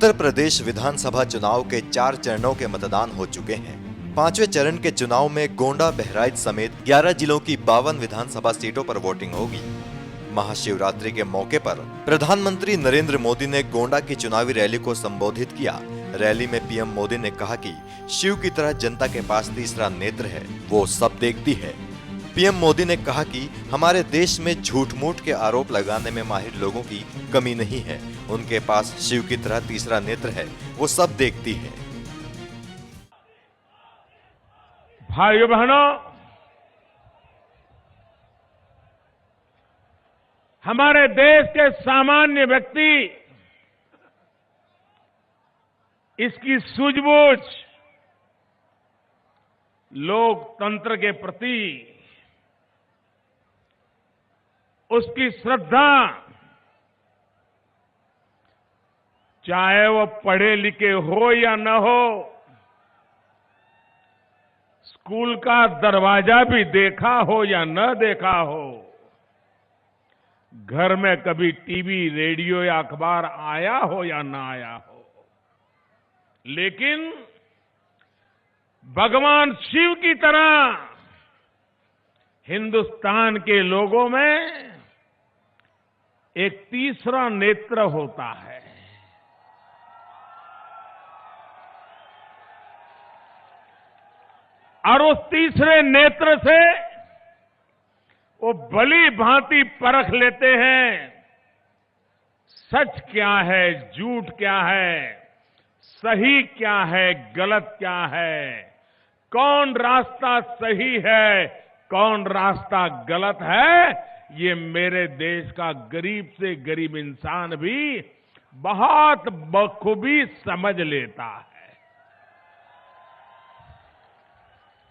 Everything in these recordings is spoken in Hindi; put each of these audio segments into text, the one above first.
उत्तर प्रदेश विधानसभा चुनाव के 4 चरणों के मतदान हो चुके हैं। 5वें चरण के चुनाव में गोंडा, बहराइच समेत 11 जिलों की 52 विधानसभा सीटों पर वोटिंग होगी। महाशिवरात्रि के मौके पर प्रधानमंत्री नरेंद्र मोदी ने गोंडा की चुनावी रैली को संबोधित किया। रैली में पीएम मोदी ने कहा कि शिव की तरह जनता के पास तीसरा नेत्र है, वो सब देखती है। पीएम मोदी ने कहा कि हमारे देश में झूठ मूठ के आरोप लगाने में माहिर लोगों की कमी नहीं है, उनके पास शिव की तरह तीसरा नेत्र है, वो सब देखती है। भाइयों बहनों, हमारे देश के सामान्य व्यक्ति इसकी सूझबूझ, लोकतंत्र के प्रति उसकी श्रद्धा, चाहे वो पढ़े लिखे हो या न हो, स्कूल का दरवाजा भी देखा हो या न देखा हो, घर में कभी टीवी, रेडियो या अखबार आया हो या न आया हो, लेकिन भगवान शिव की तरह हिंदुस्तान के लोगों में एक तीसरा नेत्र होता है। और उस तीसरे नेत्र से वो भली भांति परख लेते हैं सच क्या है, झूठ क्या है, सही क्या है, गलत क्या है, कौन रास्ता सही है, कौन रास्ता गलत है। ये मेरे देश का गरीब से गरीब इंसान भी बहुत बखूबी समझ लेता है।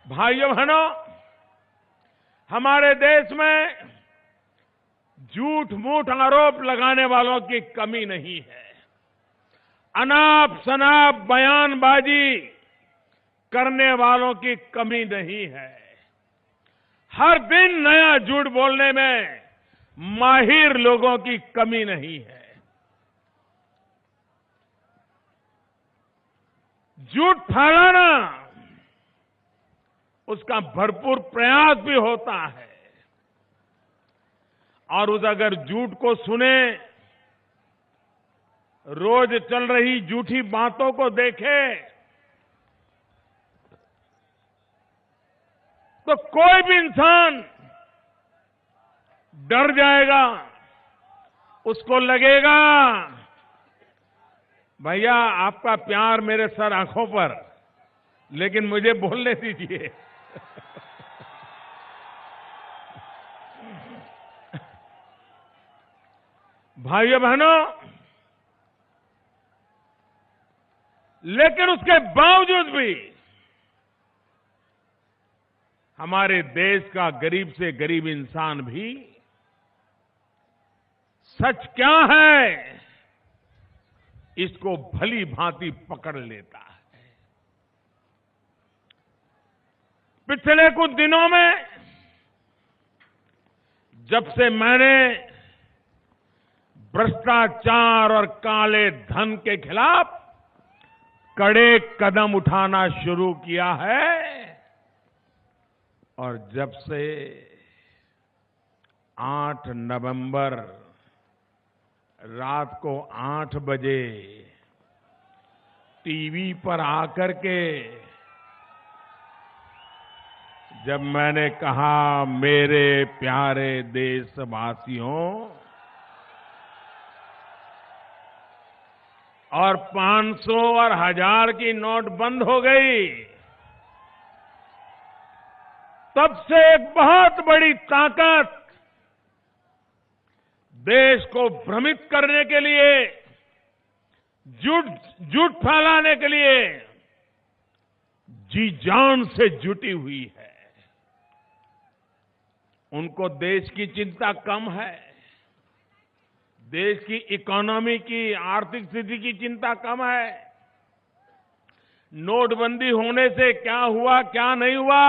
भाइयों बहनों, हमारे देश में झूठ मूठ आरोप लगाने वालों की कमी नहीं है। अनाप शनाप बयानबाजी करने वालों की कमी नहीं है। हर दिन नया झूठ बोलने में माहिर लोगों की कमी नहीं है। झूठ फैलाना, उसका भरपूर प्रयास भी होता है। और उस अगर झूठ को सुने, रोज चल रही झूठी बातों को देखे, तो कोई भी इंसान डर जाएगा। उसको लगेगा भैया आपका प्यार मेरे सर आंखों पर, लेकिन मुझे बोलने दीजिए। भाइयों बहनों, लेकिन उसके बावजूद भी हमारे देश का गरीब से गरीब इंसान भी सच क्या है इसको भली भांति पकड़ लेता है। पिछले कुछ दिनों में जब से मैंने भ्रष्टाचार और काले धन के खिलाफ कड़े कदम उठाना शुरू किया है, और जब से 8 नवंबर रात को 8 बजे टीवी पर आकर के जब मैंने कहा, मेरे प्यारे देशवासियों, और 500 और 1000 की नोट बंद हो गई, तब से एक बहुत बड़ी ताकत देश को भ्रमित करने के लिए, झूठ फैलाने के लिए जी जान से जुटी हुई है। उनको देश की चिंता कम है, देश की इकोनॉमी की, आर्थिक स्थिति की चिंता कम है। नोटबंदी होने से क्या हुआ, क्या नहीं हुआ,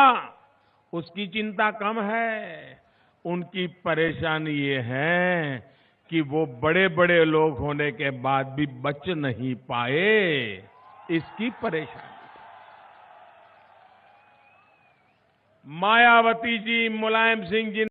उसकी चिंता कम है। उनकी परेशानी ये है कि वो बड़े बड़े लोग होने के बाद भी बच नहीं पाए, इसकी परेशानी। मायावती जी, मुलायम सिंह जी